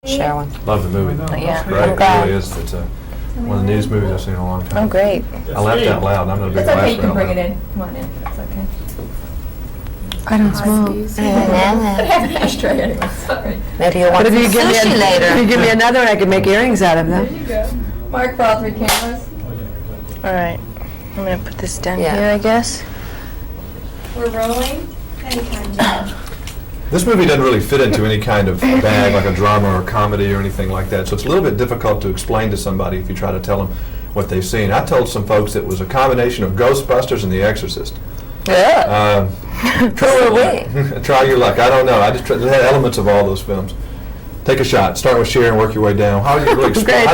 Cher one. Love the movie. Yeah, Great. I'm It glad. really is. It's one of the neatest movies I've seen in a long time. Oh, great. I laughed out loud. I'm not a big It's okay, you laugher can out bring it loud. in. Come on in, that's okay. I don't smoke. I have an ashtray anyway, sorry. Maybe you'll want But some if you give me sushi if later. you give me another, I can make earrings out of There them. you go. Mark for all three cameras. All right, I'm gonna put this down Yeah. here, I guess. We're rolling. Anytime, Jen. This movie doesn't really fit into any kind of bag, like a drama or comedy or anything like that. So it's a little bit difficult to explain to somebody if you try to tell them what they've seen. I told some folks it was a combination of Ghostbusters and The Exorcist. Yeah. Who are we? Try your luck. I don't know. I just it had elements of all those films. Take a shot. Start with Cher and work your way down. How do you really Great,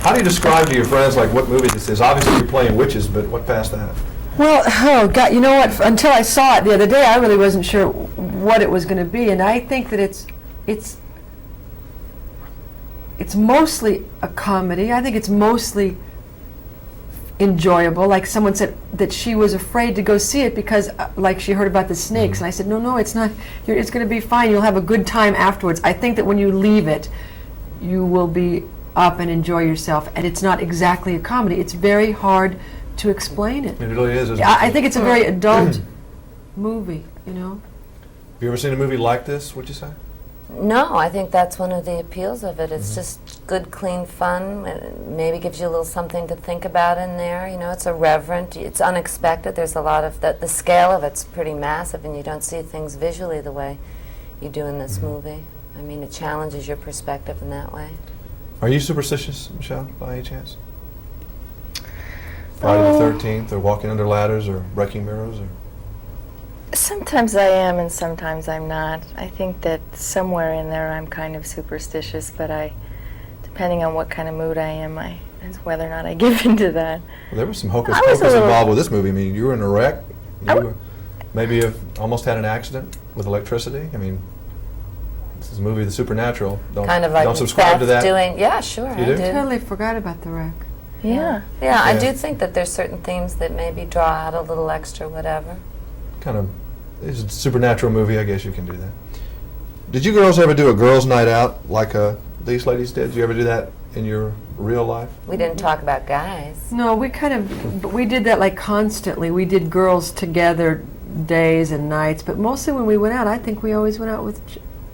how do you describe to your friends like what movie this is? Obviously you're playing witches, but what past that? Well, oh God, you know what? Until I saw it the other day, I really wasn't sure what it was going to be, and I think that it's mostly a comedy. I think it's mostly enjoyable. Like someone said that she was afraid to go see it because, like, she heard about the snakes, and I said, no, it's not. It's going to be fine. You'll have a good time afterwards. I think that when you leave it, you will be up and enjoy yourself. And it's not exactly a comedy. It's very hard to explain it. It really is, isn't Yeah, it? I think it's a very adult movie, you know. Have you ever seen a movie like this, would you say? No, I think that's one of the appeals of it. It's just good, clean fun. Maybe gives you a little something to think about in there. You know, it's irreverent. It's unexpected. There's a lot of the scale of it's pretty massive, and you don't see things visually the way you do in this movie. I mean, it challenges your perspective in that way. Are you superstitious, Michelle, by any chance? Friday the 13th, or walking under ladders, or breaking mirrors, or? Sometimes I am and sometimes I'm not. I think that somewhere in there I'm kind of superstitious, but depending on what kind of mood I am, it's whether or not I give into that. Well, there was some hocus I was pocus a little- involved with this movie. I mean, you were in a wreck. I You maybe have almost had an accident with electricity. I mean, this is a movie, The Supernatural. Kind of like don't subscribe to that. Yeah, sure, You I do? do. Totally forgot about the wreck. Yeah. Yeah, I Yeah. do think that there's certain themes that maybe draw out a little extra whatever. Kind of, it's a supernatural movie. I guess you can do that. Did you girls ever do a girls' night out like these ladies did? Did you ever do that in your real life? We didn't talk about guys. No, we did that like constantly. We did girls together days and nights, but mostly when we went out, I think we always went out with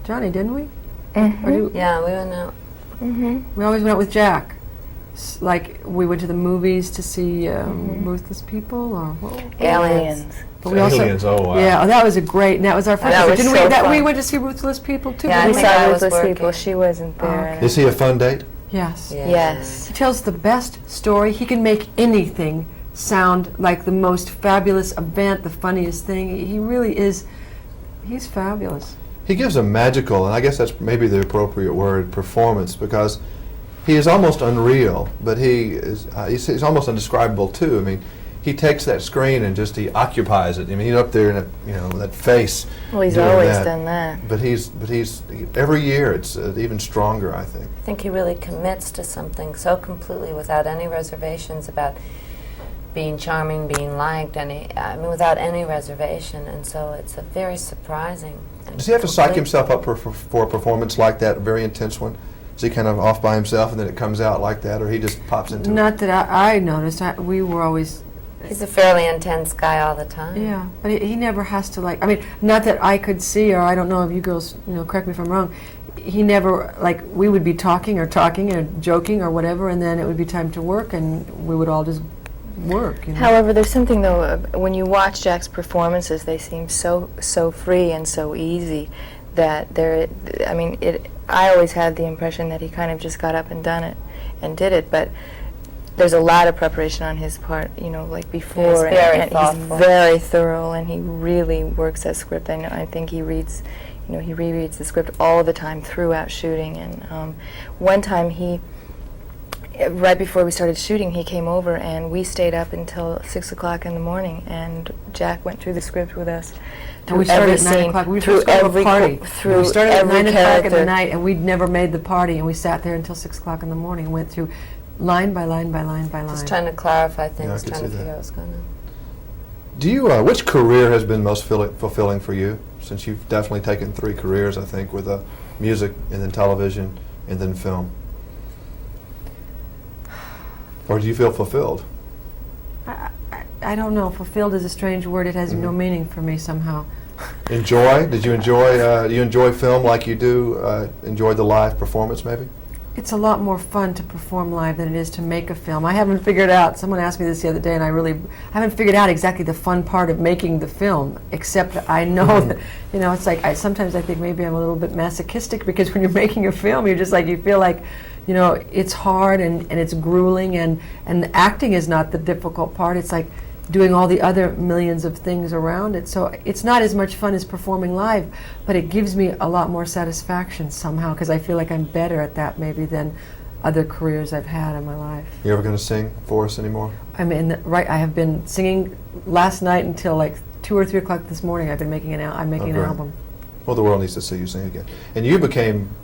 Johnny, didn't we? Or do- Yeah, we went out. we always went out with Jack. Like we went to the movies to see Ruthless People or what? Aliens. But we also- Aliens, oh wow. Yeah, that was and that was our first. That one. was Didn't so we? fun. We went to see Ruthless People too. Yeah, I We didn't think saw I was Ruthless People. working. She wasn't there. Oh, okay. Is he a fun date? Yes. Yeah. Yes. He tells the best story. He can make anything sound like the most fabulous event, the funniest thing. He really is. He's fabulous. He gives a magical, and I guess that's maybe the appropriate word, performance, because he is almost unreal, but he's almost indescribable too. I mean, he takes that screen and he occupies it. I mean, he's up there in that face. Well, he's doing always that. done that. But he's every year it's even stronger, I think. I think he really commits to something so completely without any reservations about being charming, being liked, without any reservation, and so it's a very surprising. And Does he have to psych complete- himself up for a performance like that, a very intense one? Is he kind of off by himself and then it comes out like that, or he just pops into it? Not that I noticed. We were always. He's a fairly intense guy all the time. Yeah, but he never has to not that I could see, or I don't know if you girls, correct me if I'm wrong. He never, we would be talking or joking or whatever, and then it would be time to work, and we would all just work. However, there's something though, when you watch Jack's performances, they seem so free and so easy that I always had the impression that he kind of just got up and done it and did it, but there's a lot of preparation on his part, before. He's very and thoughtful. he's very thorough, and he really works that script. I think he reads, he rereads the script all the time throughout shooting. And one time right before we started shooting, he came over and we stayed up until 6 o'clock in the morning, and Jack went through the script with us. And we started at 9 o'clock. We were through supposed to go to every a party. through We started at every 9 o'clock in the character. night, and we'd never made the party, and we sat there until 6 o'clock in the morning and went through line by line by line by line. Just trying to clarify Yeah, I things, could trying see to figure that. out what's going on. Do you? Which career has been most fulfilling for you? Since you've definitely taken 3 careers, I think, with music and then television and then film? Or do you feel fulfilled? I don't know. Fulfilled is a strange word. It has no meaning for me somehow. Enjoy? Did you enjoy? You enjoy film like you do enjoy the live performance, maybe? It's a lot more fun to perform live than it is to make a film. I haven't figured out, someone asked me this the other day, and I haven't figured out exactly the fun part of making the film, except I know that, it's like, sometimes I think maybe I'm a little bit masochistic, because when you're making a film, you're just like, you feel like, it's hard and it's grueling, and the acting is not the difficult part. It's like doing all the other millions of things around it. So it's not as much fun as performing live, but it gives me a lot more satisfaction somehow, because I feel like I'm better at that maybe than other careers I've had in my life. You ever going to sing for us anymore? I have been singing last night until like 2 or 3 o'clock this morning. I've been making an album. Well, the world needs to see you sing again. And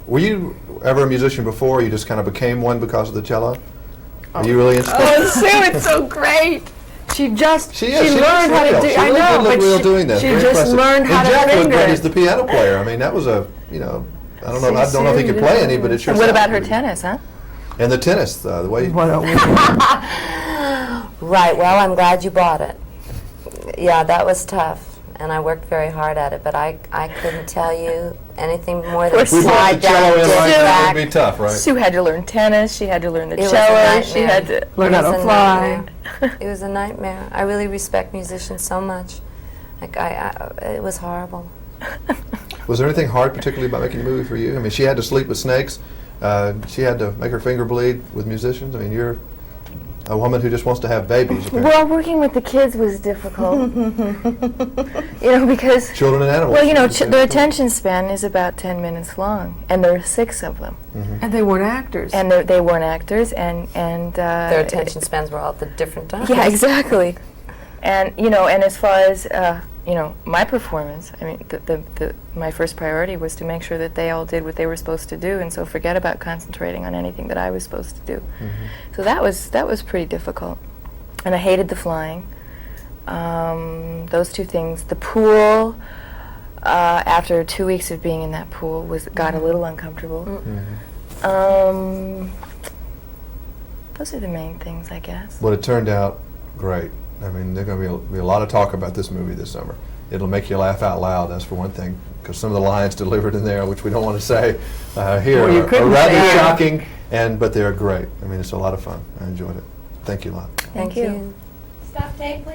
were you ever a musician before, or you just kind of became one because of the cello? Are you really interested? Oh, Sue, it's so great. She learned how to do. She I really know, did look but real doing that. she Very just impressive. learned how and to Jeff was finger great it. as the piano player. I mean, that was I don't know if he could play any, but it sure And what about her sounded pretty. tennis, huh? And the tennis, the way. What a Right, well, I'm glad you bought it. Yeah, that was tough, and I worked very hard at it, but I couldn't tell you anything more than Of course. We brought slide the cello down, in dip like that. back. It'd be tough, right? Sue had to learn tennis, she had to learn the It was a cello, she nightmare. had to... learn how It was to a fly. nightmare. It was a nightmare. I really respect musicians so much. Like it was horrible. Was there anything hard, particularly about making the movie for you? I mean, she had to sleep with snakes. She had to make her finger bleed with musicians. I mean, you're a woman who just wants to have babies. Apparently. Well, working with the kids was difficult. Because... Children and animals. Well, their attention span is about 10 minutes long, and there are 6 of them. And they weren't actors. And they weren't actors, and Their attention spans were all at the different times. Yeah, exactly. And and as far as my performance, I mean, my first priority was to make sure that they all did what they were supposed to do, and so forget about concentrating on anything that I was supposed to do. So that was pretty difficult, and I hated the flying. Those 2 things. The pool. After 2 weeks of being in that pool, got a little uncomfortable. Those are the main things, I guess. But it turned out great. I mean, there's going to be a lot of talk about this movie this summer. It'll make you laugh out loud, that's for one thing, because some of the lines delivered in there, which we don't want to say here, Well, you are couldn't rather say it. shocking, but they're great. I mean, it's a lot of fun. I enjoyed it. Thank you a lot. Thank you. Stop tape, please.